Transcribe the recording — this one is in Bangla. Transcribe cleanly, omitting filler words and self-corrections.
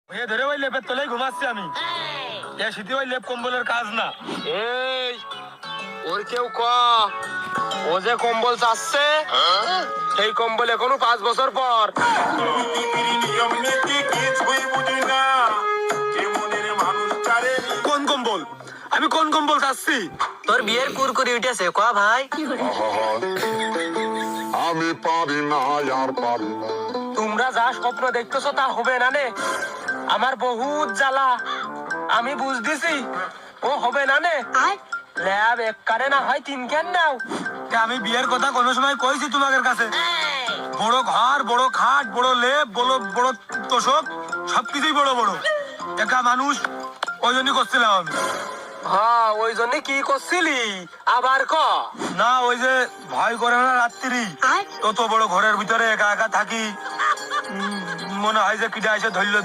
ধরে ওই লেপের তলেই ঘুমাচ্ছি আমি। এ শীতে ওই লেপ কম্বলের কাজ না। এই ওর কেউ ক ও যে কম্বল চাচ্ছে সেই কম্বল এখনো 5 বছর পর। কোন কম্বল? আমি কোন কম্বল চাচ্ছি? তোর বিয়ের কুরকুরি উঠেছে ক ভাই। আমি পারি না আর পারি না। তোমরা যা স্বপ্ন দেখতেছো তা হবে না নে। আমার বহুত জ্বালা, আমি বুঝতেছি ও হবে না নে। ল্যাব এক কারে না হয় 3 কেন নাও। আমি বিয়ের কথা কোনো সময় কইছি তোমাদের কাছে? বড় ঘর, বড় খাট, বড় লেপ, বড় বড় তোষক, সবকিছুই বড় বড়। একা মানুষ, ওই জন্যই করছিলাম আমি। হ্যাঁ ওই জন্য কি করছিলি আবার ক। না ওই যে ভয় করে না রাত্রি, তত বড় ঘরের ভিতরে একা একা থাকি, মনে হয় যে কিটা এসে ধরলো